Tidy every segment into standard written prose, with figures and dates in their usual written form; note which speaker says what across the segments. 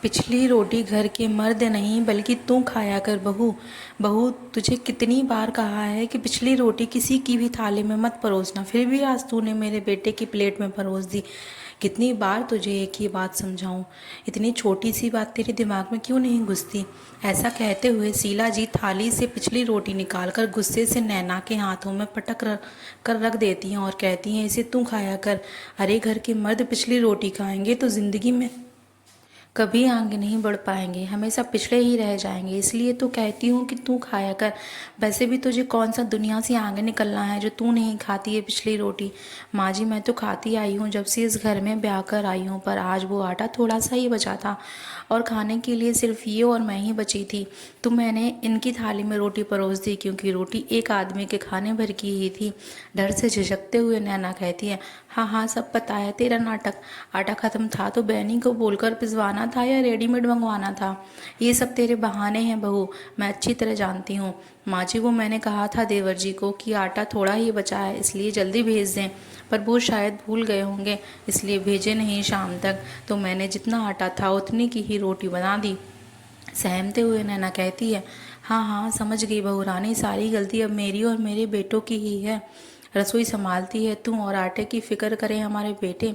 Speaker 1: पिछली रोटी घर के मर्द नहीं बल्कि तू खाया कर बहू। बहू, तुझे कितनी बार कहा है कि पिछली रोटी किसी की भी थाली में मत परोसना, फिर भी आज तूने मेरे बेटे की प्लेट में परोस दी। कितनी बार तुझे एक ही बात समझाऊं? इतनी छोटी सी बात तेरे दिमाग में क्यों नहीं घुसती? ऐसा कहते हुए शीला जी थाली से पिछली रोटी निकालकर गुस्से से नैना के हाथों में पटक कर रख देती हैं और कहती हैं, इसे तू खाया कर। अरे, घर के मर्द पिछली रोटी खाएंगे तो जिंदगी में कभी आगे नहीं बढ़ पाएंगे, हमेशा पिछड़े ही रह जाएंगे। इसलिए तो कहती हूँ कि तू खाया कर। वैसे भी तुझे कौन सा दुनिया से आगे निकलना है जो तू नहीं खाती है पिछली रोटी? माँ जी, मैं तो खाती आई हूँ जब से इस घर में ब्याह कर आई हूँ, पर आज वो आटा थोड़ा सा ही बचा था और खाने के लिए सिर्फ ये और मैं ही बची थी। तो मैंने इनकी थाली में रोटी परोस दी, क्योंकि रोटी एक आदमी के खाने भर की ही थी। डर से झिझकते हुए नैना कहती है, हाँ हाँ, सब पता है तेरा नाटक। आटा खत्म था तो बहनी को बोलकर पिसवाना था या रेडीमेड मंगवाना था? ये सब तेरे बहाने हैं बहू, मैं अच्छी तरह जानती हूँ। माँ जी, वो मैंने कहा था देवर जी को कि आटा थोड़ा ही बचा है, इसलिए जल्दी भेज दें, पर वो शायद भूल गए होंगे, इसलिए भेजे नहीं शाम तक। तो मैंने जितना आटा था उतनी की ही रोटी बना दी। सहमते हुए नैना कहती है, हाँ हाँ, समझ गई बहू रानी, सारी गलती अब मेरी और मेरे बेटों की ही है। रसोई संभालती है तू और आटे की फिक्र करें हमारे बेटे।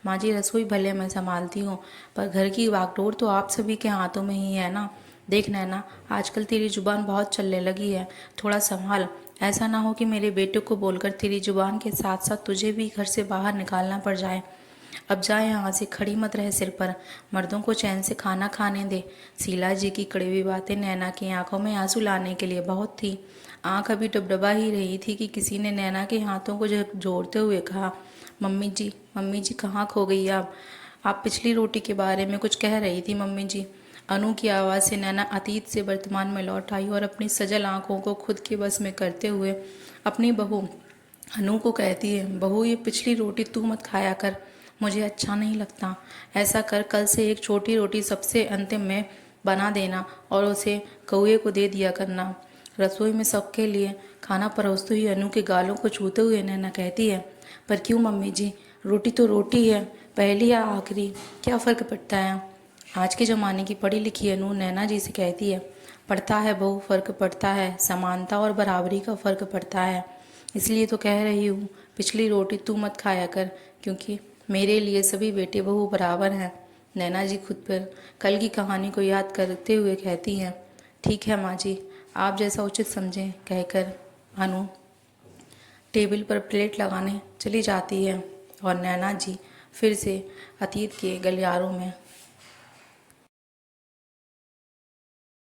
Speaker 1: माँ जी, रसोई भले मैं संभालती हूँ, पर घर की बागडोर तो आप सभी के हाथों में ही है ना। देख नैना, आजकल तेरी जुबान बहुत चलने लगी है, थोड़ा संभाल। ऐसा ना हो कि मेरे बेटे को बोलकर तेरी जुबान के साथ साथ तुझे भी घर से बाहर निकालना पड़ जाए। अब जा यहाँ से, खड़ी मत रह सिर पर, मर्दों को चैन से खाना खाने दे। शीला जी की कड़वी बातें नैना की आंखों में आंसू लाने के लिए बहुत थी। आंख अभी डबडबा ही रही थी कि किसी ने नैना के हाथों को जोड़ते हुए कहा, मम्मी जी कहाँ खो गई आप पिछली रोटी के बारे में कुछ कह रही थी मम्मी जी। अनु की आवाज़ से नैना अतीत से वर्तमान में लौट आई और अपनी सजल आंखों को खुद के बस में करते हुए अपनी बहू अनु को कहती है, बहू, ये पिछली रोटी तू मत खाया कर, मुझे अच्छा नहीं लगता। ऐसा कर, कल से एक छोटी रोटी सबसे अंतिम में बना देना और उसे कौए को दे दिया करना। रसोई में सबके लिए खाना परोसते हुए अनु के गालों को छूते हुए नैना कहती है, पर क्यों मम्मी जी, रोटी तो रोटी है, पहली या आखिरी, क्या फ़र्क पड़ता है? आज के ज़माने की पढ़ी लिखी अनु नैना जी से कहती है, पड़ता है बहू, फ़र्क पड़ता है, समानता और बराबरी का फ़र्क पड़ता है। इसलिए तो कह रही हूँ, पिछली रोटी तू मत खाया कर, क्योंकि मेरे लिए सभी बेटे बहू बराबर हैं। नैना जी खुद पर कल की कहानी को याद करते हुए कहती हैं, ठीक है माँ जी, आप जैसा उचित समझें, कहकर अनु टेबल पर प्लेट लगाने चली जाती है और नैना जी फिर से अतीत के गलियारों में